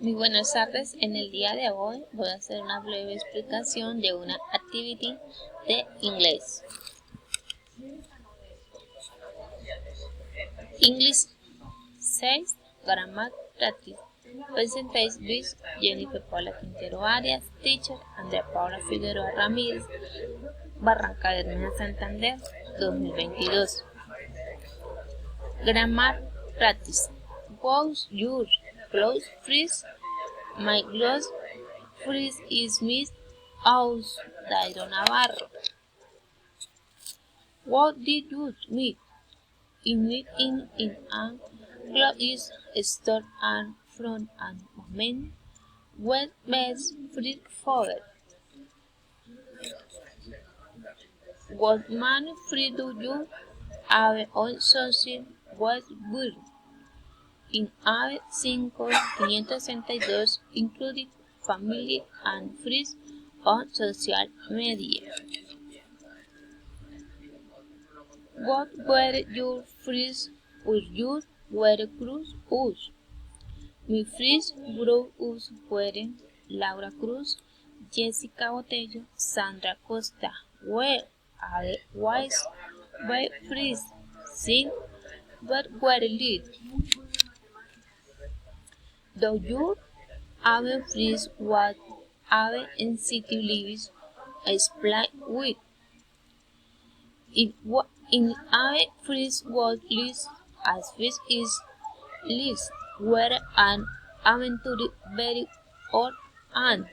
Muy buenas tardes. En el día de hoy voy a hacer una breve explicación de una activity de inglés. English 6 Grammar Practice. Presentation with Jennifer Paula Quintero Arias, teacher Andrea Paula Figueroa Ramírez, Barranca Bermeja, Santander, 2022. Grammar Practice. Was your clothes freeze? My clothes freeze is Miss Aus Dairo Navarro. What did you meet? In a clothes store and from a moment when best free forward. What man free do you have on something was good? In Ave 562 including family and friends on social media. What were your friends with you were Cruz us? Mi friends were us fueron Laura Cruz, Jessica Botello, Sandra Costa. Where otherwise by friends sing but were lead. Do you have friends what have incentive lives explain with? In our freeze was list as fish is list where an aventure very odd and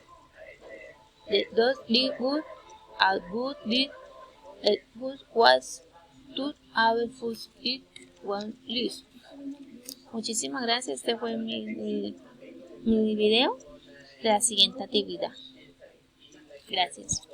the does did good a good did it was to our first it one list. Muchísimas gracias, este fue mi video de la siguiente actividad. Gracias.